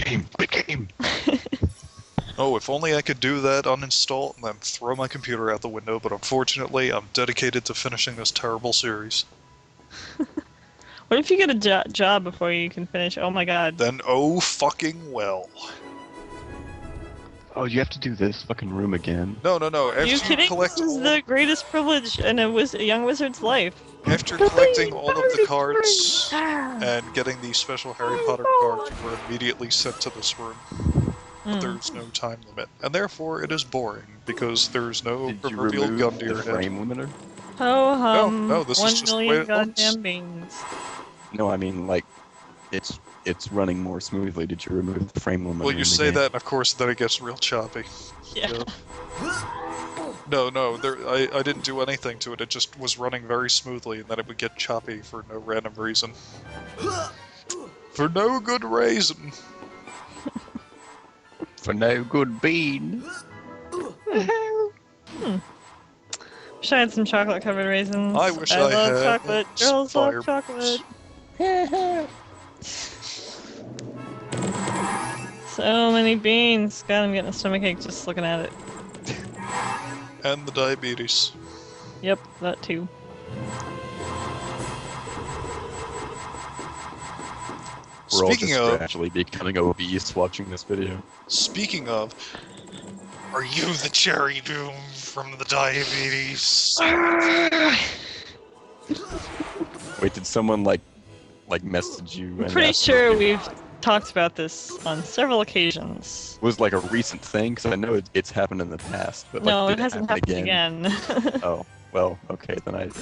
Quick game! Oh, if only I could do that, uninstall, and then throw my computer out the window, but unfortunately, I'm dedicated to finishing this terrible series. What if you get a job before you can finish? Oh my god. Then, oh fucking well. Oh, you have to do this fucking room again. No. Are you After you kidding? collect This is the greatest privilege in a young wizard's life. After collecting all of the cards and getting the special Harry Potter cards, you are immediately sent to this room. There's no time limit, and therefore it is boring because there's no Did you proverbial remove gun to the your head. frame limiter? Ho hum. No, this is 1 just the way million it looks. goddamn beans. No, I mean, like, it's running more smoothly. Did you remove the frame limiter? Well, in you the say game? that, and of course, then it gets real choppy. Yeah. No, I didn't do anything to it. It just was running very smoothly, and then it would get choppy for no random reason. For no good reason. For no good bean. Wish I had some chocolate-covered raisins. I wish I love had chocolate. some Girls love chocolate. So many beans. God, I'm getting a stomachache just looking at it. And the diabetes. Yep, that too. We're all Speaking just of, gradually becoming obese watching this video. are you the cherry doom from the diabetes? Wait, did someone like message you? I'm and pretty ask you sure if it we've talked about this on several occasions. was like a recent thing? Because I know it's happened in the past, but No, like, it hasn't happened again. Oh, well, okay, then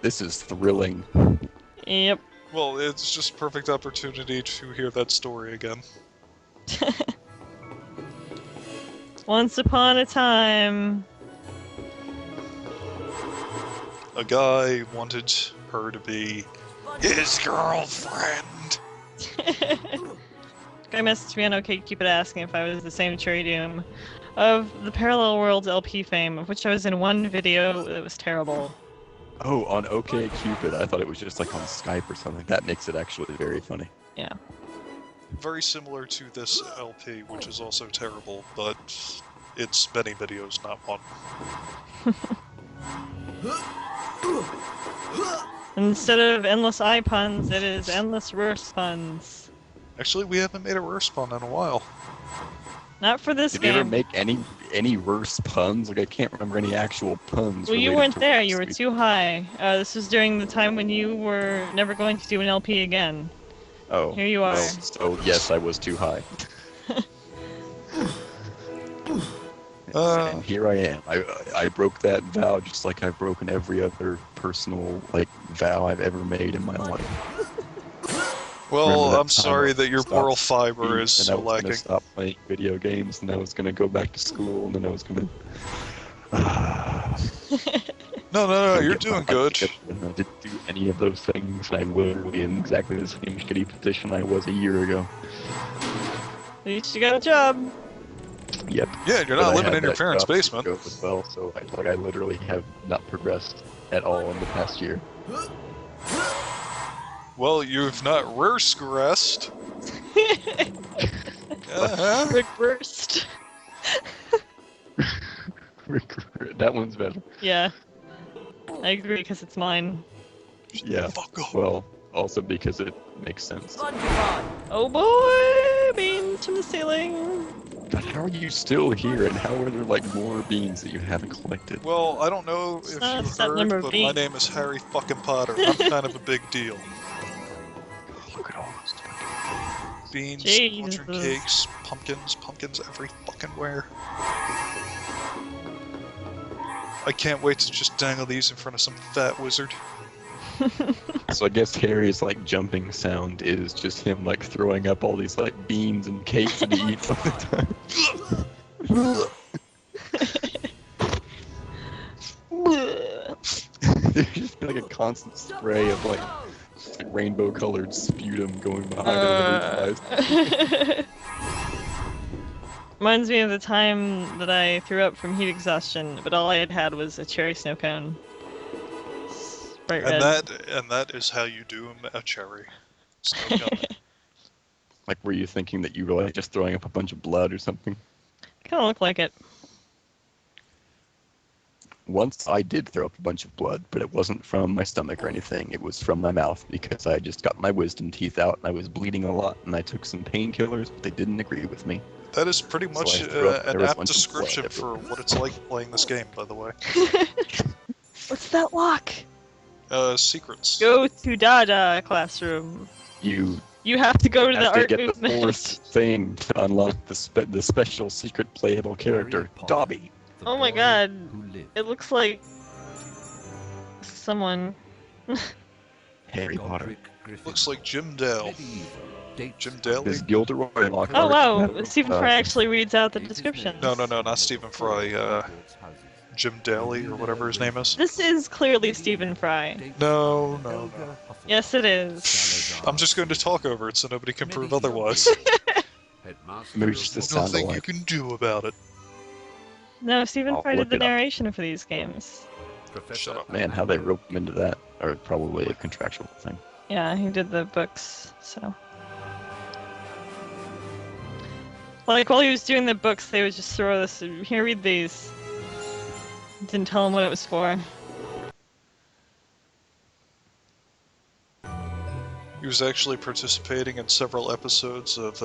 this is thrilling. Yep. Well, it's just a perfect opportunity to hear that story again. Once upon a time. A guy wanted her to be his girlfriend. Guy messaged me on OkCupid asking if I was the same Cherry Doom of the Parallel Worlds LP fame, of which I was in one video that was terrible. Oh, on OkCupid. I thought it was just like on Skype or something. That makes it actually very funny. Yeah. Very similar to this LP, which is also terrible, but it's many videos, not one. Instead of endless eye puns, it is endless worse puns. Actually, we haven't made a respawn in a while. Not for this Did you game. ever make any worse puns? Like, I can't remember any actual puns. Well, you related weren't to there. Worst You were Week. too high. This was during the time when you were never going to do an LP again. Oh. Here you are. Well, so yes, I was too high. And here I am. I broke that vow just like I've broken every other personal vow I've ever made in my life. Well, Remember that I'm sorry time I that your stopped moral fiber eating, is and so I was lacking. gonna stop playing video games, and I was gonna go back to school, and then I was gonna. No, you're doing good. And I didn't do any of those things, and I'm literally in exactly the same shitty position I was a year ago. At least you got a job. Yep. Yeah, you're But not I living had in your that parents' job to basement. go as well, so I literally have not progressed at all in the past year. Well, you've not regressed. Reversed. That one's better. Yeah. I agree because it's mine. Yeah. Fuck off. Well, also because it makes sense. Oh boy! Beans from the ceiling. God, how are you still here, and how are there more beans that you haven't collected? Well, I don't know if not you a set heard, number of but beans. my name is Harry fucking Potter. I'm kind of a big deal. Look at all those fucking Beans, Jesus. quadrant cakes, pumpkins every fucking where. I can't wait to just dangle these in front of some fat wizard. So I guess Harry's jumping sound is just him throwing up all these beans and cakes that he eats all the time. There's just a constant spray of rainbow-colored sputum going behind everybody's eyes. Reminds me of the time that I threw up from heat exhaustion, but all I had was a cherry snow cone. Bright red. And that is how you doom a cherry. Snow cone. Like, were you thinking that you were like just throwing up a bunch of blood or something? Kind of look like it. Once I did throw up a bunch of blood, but it wasn't from my stomach or anything. It was from my mouth because I just got my wisdom teeth out and I was bleeding a lot and I took some painkillers, but they didn't agree with me. That is pretty So much I threw up- there an was a apt bunch of blood description for everywhere. what it's like playing this game, by the way. What's that lock? Secrets. Go to Dada classroom. You You have to go to the have to art get the movement. fourth thing to unlock the special secret playable character, Dobby. Oh my god. It looks like someone. Harry Potter. Looks like Jim Dale. Jim Daly? This Gilderoy Lockhart. Oh wow, Stephen Fry actually reads out the description. No, not Stephen Fry. Jim Daly or whatever his name is. This is clearly Stephen Fry. No. Yes, it is. I'm just going to talk over it so nobody can prove otherwise. Maybe it's just a sound Nothing you alike. can do about it. No, Stephen I'll Fry look did the it up. narration for these games. Shut up. Man, how they rope him into that, or probably a contractual thing. Yeah, he did the books, so. Like, while he was doing the books, they would just throw this, here, read these. Didn't tell him what it was for. He was actually participating in several episodes of,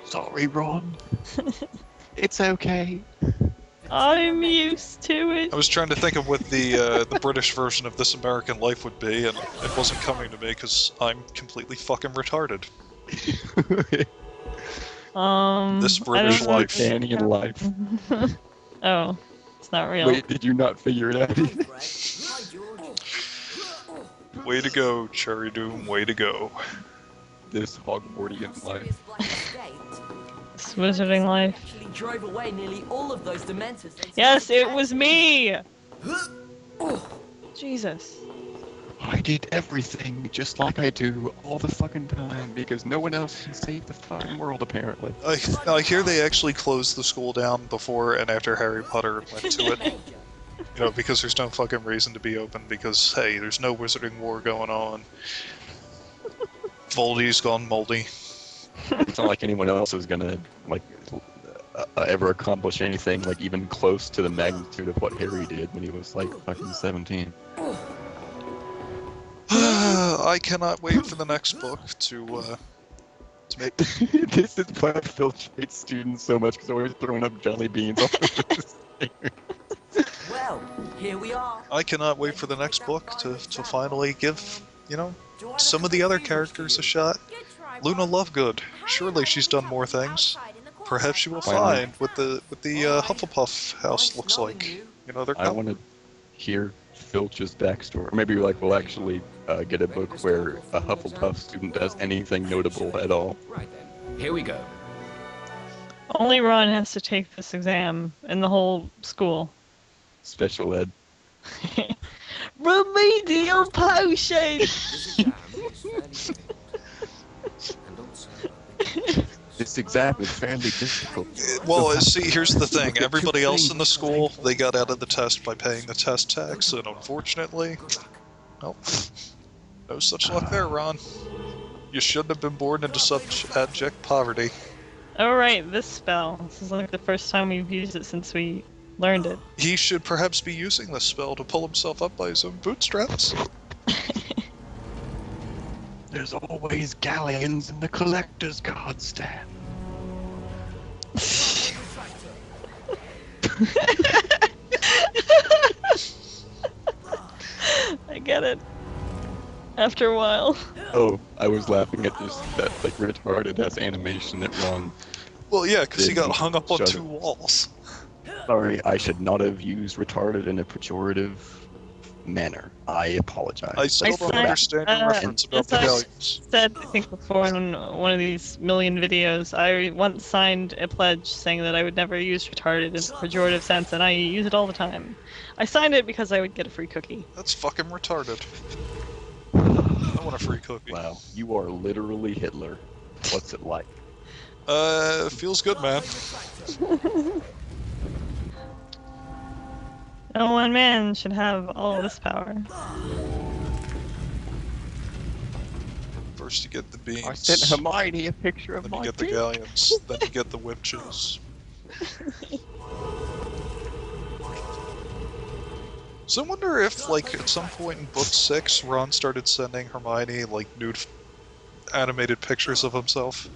Sorry, Ron. It's okay. I'm used to it. I was trying to think of what the British version of This American Life would be, and it wasn't coming to me because I'm completely fucking retarded. This I British don't- life. Canadian life. Oh, it's not real. Wait, did you not figure it out? Way to go, Cherry Doom, way to go. This Hogwartian life. It's wizarding life. Actually drove away nearly all of those dementors. Yes, it was me! Jesus. I did everything just like I do all the fucking time because no one else can save the fucking world apparently. I hear they actually closed the school down before and after Harry Potter went to it. You know, because there's no fucking reason to be open because, hey, there's no wizarding war going on. Voldy's gone moldy. It's not like anyone else is gonna like ever accomplish anything like even close to the magnitude of what Harry did when he was like fucking 17. I cannot wait for the next book to make... This is why Phil hates students so much because they're always throwing up jelly beans all over his stairs. Well, here we are. I cannot wait for the next book to finally give, you know, some of the other characters a shot. Luna Lovegood. Surely she's done more things. Perhaps she will find what the Hufflepuff house looks like. You know, they're I want to hear Filch's backstory. Or maybe like we'll actually get a book where a Hufflepuff student does anything notable at all. Right then, here we go. Only Ron has to take this exam in the whole school. Special ed. Remedial potion! This exam is fairly easy. And also, This exam is fairly difficult. Well, see, here's the thing. Everybody else in the school, they got out of the test by paying the test tax, and unfortunately, well, no such luck there, Ron. You shouldn't have been born into such abject poverty. Oh right, this spell. This is like the first time we've used it since we learned it. He should perhaps be using this spell to pull himself up by his own bootstraps. There's always galleons in the collector's card stand. I get it. After a while. Oh, I was laughing at this that like retarded ass animation that Ron. Well, yeah, because he got Didn't hung up on shut two it. walls. Sorry, I should not have used retarded in a pejorative manner. I apologize. I still I don't said, understand your reference about the yes, I- galleons. Said, I think before in one of these million videos, I once signed a pledge saying that I would never use retarded in a pejorative sense, and I use it all the time. I signed it because I would get a free cookie. That's fucking retarded. I want a free cookie. Wow, you are literally Hitler. What's it like? Feels good, man. No one man should have all this power. First you get the beans. I sent Hermione a picture of Then my you get the dick. galleons. Then you get the witches. So I wonder if, like, at some point in book 6, Ron started sending Hermione, like, nude animated pictures of himself.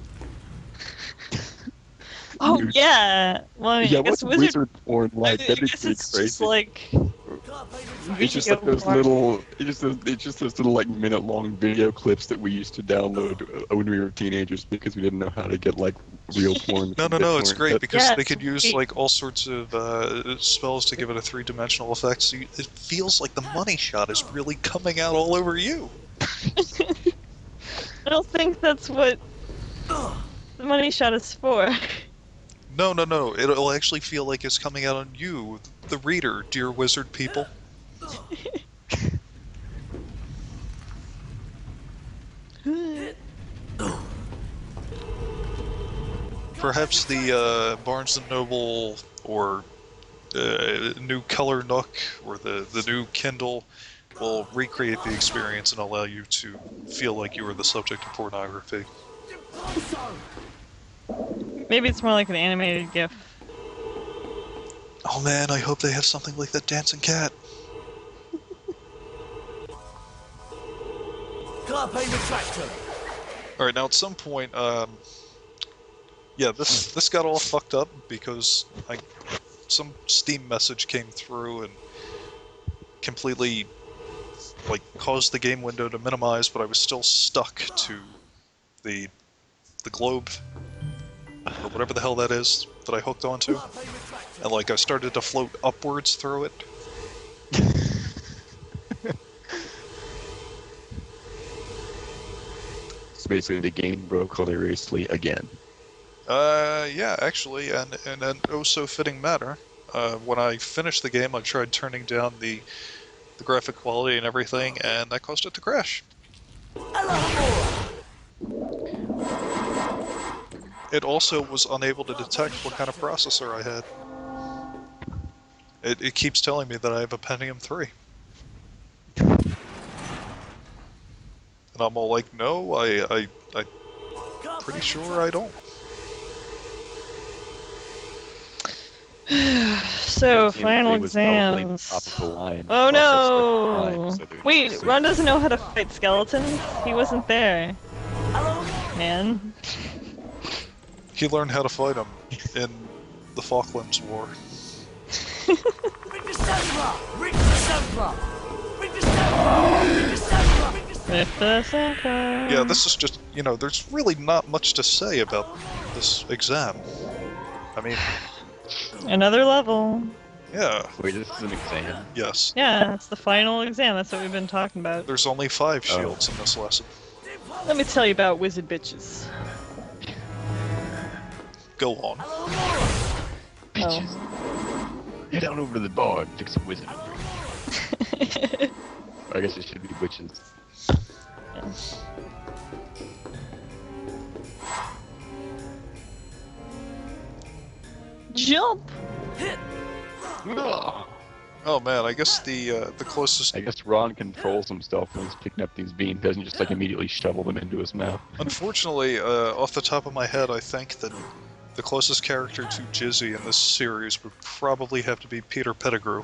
Oh Dude. yeah. Well, I mean, Yeah, I guess what's wizard porn like? I That'd be guess pretty it's crazy. just like It's just video like those porn. little, it's just those little like minute-long video clips that we used to download when we were teenagers because we didn't know how to get like real porn. No, it's great because Yeah, they it's could use great. like all sorts of spells to give it a three-dimensional effect. So it feels like the money shot is really coming out all over you. I don't think that's what the money shot is for. No. It'll actually feel like it's coming out on you, the reader, dear wizard people. Perhaps the Barnes & Noble or new Color Nook or the new Kindle will recreate the experience and allow you to feel like you were the subject of pornography. Maybe it's more like an animated GIF. Oh man, I hope they have something like that dancing cat. Carpe retractor. Alright, now at some point, yeah, this got all fucked up because some Steam message came through and completely, like, caused the game window to minimize, but I was still stuck to the globe, or whatever the hell that is, that I hooked onto. And, like, I started to float upwards through it. So basically, the game broke hilariously again. Yeah, actually, and in an oh-so-fitting manner. When I finished the game, I tried turning down the graphic quality and everything, and that caused it to crash. It also was unable to detect what kind of processor I had. It keeps telling me that I have a Pentium 3. And I'm all like, no, I'm pretty sure I don't. So, Pentium final 3 was probably exams. top of the line Oh processor at the no! time, so they're Wait, just Ron doesn't know how to fight skeletons? He wasn't there. Man. He learned how to fight them in the Falklands War. Yeah, this is just, you know, there's really not much to say about this exam. I mean, Another level. yeah, Wait, this is an exam. yes. Yeah, it's the final exam. That's what we've been talking about. There's only 5 shields in this lesson. Let me tell you about wizard bitches. Go on. Bitches. Head on over to the bar and fix a wizard. I guess it should be witches. Jump! Oh man, I guess the closest. I guess Ron controls himself when he's picking up these beans. Doesn't just like immediately shovel them into his mouth. Unfortunately, off the top of my head, I think that the closest character to Jizzy in this series would probably have to be Peter Pettigrew.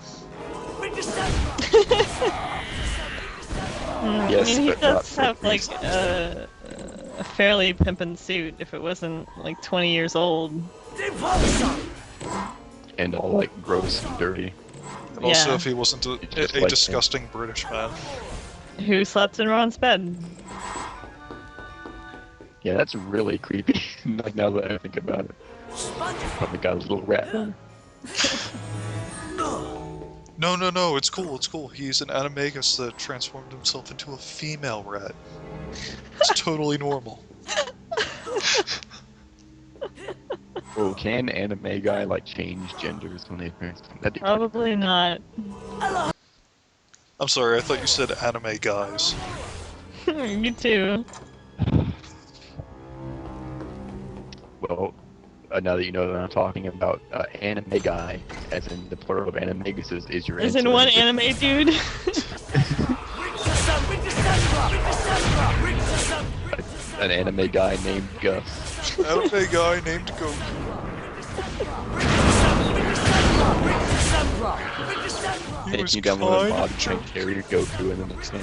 Yes, I mean, he but not does for have like reasons. a fairly pimpin' suit if it wasn't like 20 years old. And all like gross and dirty. And also, Yeah. if he wasn't a just like him. disgusting British man. Who slept in Ron's bed? Yeah, that's really creepy. Like now that I think about it. Probably got a little rat. No, it's cool. He's an animagus that transformed himself into a female rat. It's totally normal. Oh, can anime guy like change genders when they turn? That'd be Probably not. I'm sorry, I thought you said anime guys. Me too. Well, now that you know that I'm talking about anime guy, as in the plural of animagus is your As answer. in one anime dude. an anime guy named Gus. Anime guy named Goku. He was Taking down one of the kind mods of named Harry Goku in the next game.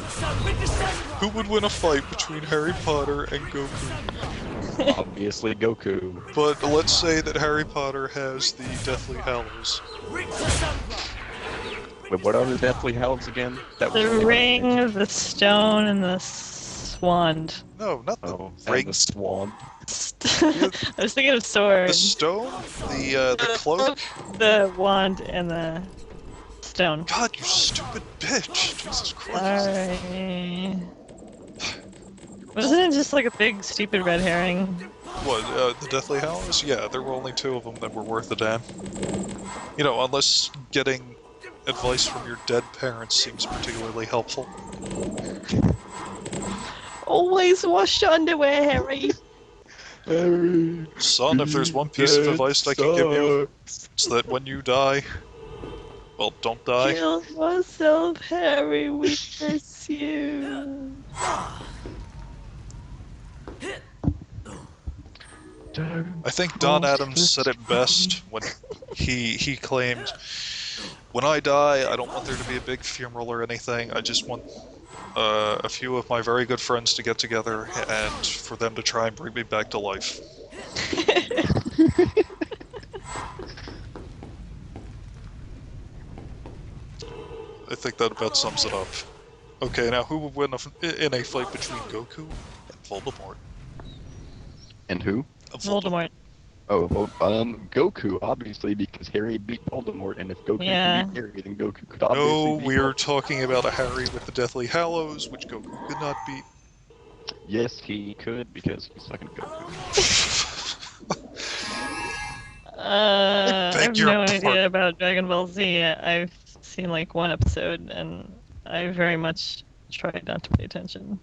Who would win a fight between Harry Potter and Goku? Obviously Goku. But let's say that Harry Potter has the Deathly Hallows. Wait, what are the Deathly Hallows again? That was The ring, the stone, and the wand. No, not the Oh, and ring. the swan. I was thinking of sword. The stone? The cloak? The wand and the stone. God, you stupid bitch! Jesus Christ. Sorry. Wasn't it just like a big stupid red herring? What, the Deathly Hallows? Yeah, there were only 2 of them that were worth a damn. You know, unless getting advice from your dead parents seems particularly helpful. Always wash your underwear, Harry. Harry, Son, if there's one piece of advice I can give you, it's that when you die... Well, don't die. Kill yourself, Harry. We miss you. I think Don Adams said it best when he claimed, when I die, I don't want there to be a big funeral or anything, I just want a few of my very good friends to get together and for them to try and bring me back to life. I think that about sums it up. Okay, now who would win in a fight between Goku and Voldemort? And who? Voldemort. Oh, well, Goku, obviously, because Harry beat Voldemort, and if Goku Yeah. could beat Harry, then Goku could obviously No, beat we're Voldemort. talking about a Harry with the Deathly Hallows, which Goku could not beat. Yes, he could, because he's fucking Goku. I beg have your no idea pardon. about Dragon Ball Z. I've seen like one episode, and I very much tried not to pay attention.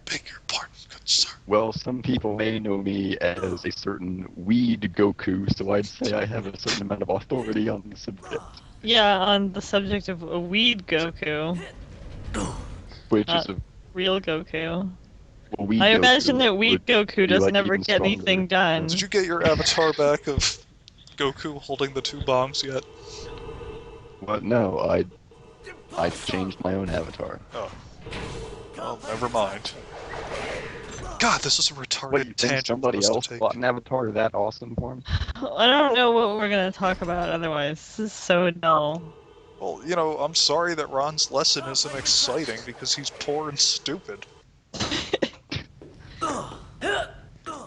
Beg your pardon, good sir. Well, some people may know me as a certain weed Goku, so I'd say I have a certain amount of authority on the subject, Yeah, on the subject of a weed Goku, which is a real Goku. well, weed I Goku imagine that weed would Goku be, doesn't like, ever even get stronger. anything done. Did you get your avatar back of Goku holding the 2 bongs yet? Well, no, I changed my own avatar. Oh. Well, never mind. God, this is a retarded What, you think tangent somebody for us else to take. bought an avatar that awesome for him? I don't know what we're gonna talk about otherwise. This is so dull. Well, you know, I'm sorry that Ron's lesson isn't exciting because he's poor and stupid.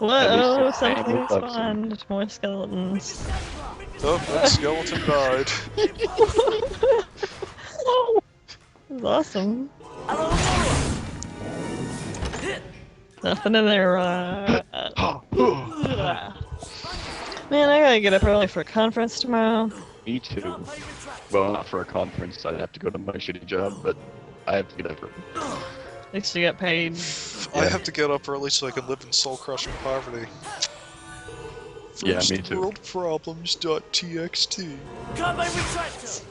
Whoa, it's family something loves him. spawned. More skeletons. Oh, that skeleton died. This is awesome. Nothing in there. Man, I gotta get up early for a conference tomorrow. Me too. Well, not for a conference. I'd have to go to my shitty job, but I have to get up early. At least you get paid. I have to get up early so I can live in soul-crushing poverty. Yeah, me too. Firstworldproblems.txt.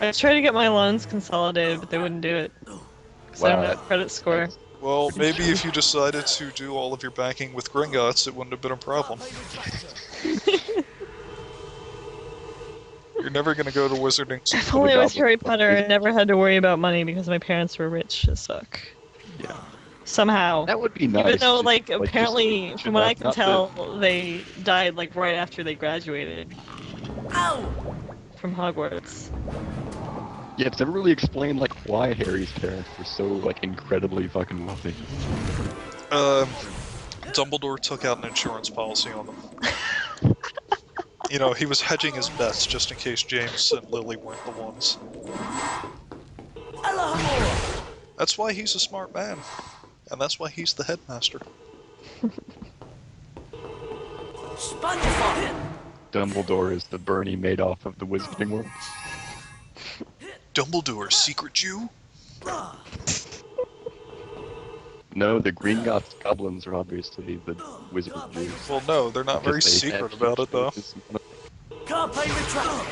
I tried to get my loans consolidated, but they wouldn't do it. Because I don't Wow, have a credit score. Well, maybe if you decided to do all of your banking with Gringotts, it wouldn't have been a problem. You're never gonna go to Wizarding School. If only it was goblin Harry fuck Potter, me. I never had to worry about money because my parents were rich as fuck. Yeah. Somehow. That would be nice. Even though, just- like, just apparently, should from what I have can not tell, they died, like, right after they graduated Ow! from Hogwarts. Yeah, it's never really explained, like, why Harry's parents were so, like, incredibly fucking wealthy. Dumbledore took out an insurance policy on them. You know, he was hedging his bets just in case James and Lily weren't the ones. That's why he's a smart man. And that's why he's the headmaster. Spongeful! Dumbledore is the Bernie Madoff of the Wizarding world. Dumbledore, secret Jew? No, the Gringotts goblins are obviously the wizard Jews. Well, no, they're not very because they secret have about it, though. huge Can't pay retract!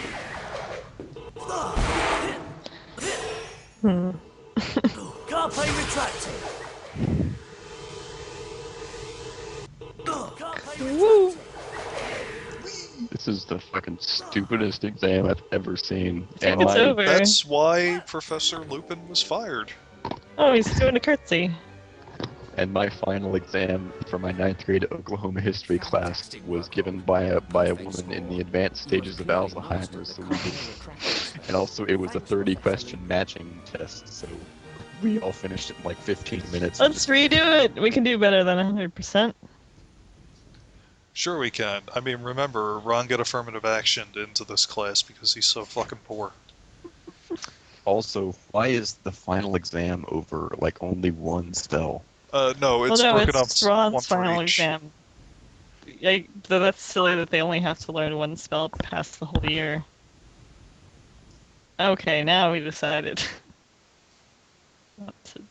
Can't pay retracting! Woo! This is the fucking stupidest exam I've ever seen. Take And it my, over. That's why Professor Lupin was fired. Oh, he's doing a curtsy. and my final exam for my 9th grade Oklahoma history class was given by a woman in the advanced stages of Alzheimer's. So and also it was a 30-question matching test. So we all finished in like 15 minutes. Let's redo it. We can do better than 100%. Sure we can. I mean, remember, Ron got affirmative actioned into this class because he's so fucking poor. Also, why is the final exam over like only one spell? No, it's Well, no, broken it's up one Ron's for final each. exam. Yeah, that's silly that they only have to learn one spell to pass the whole year. Okay, now we decided what to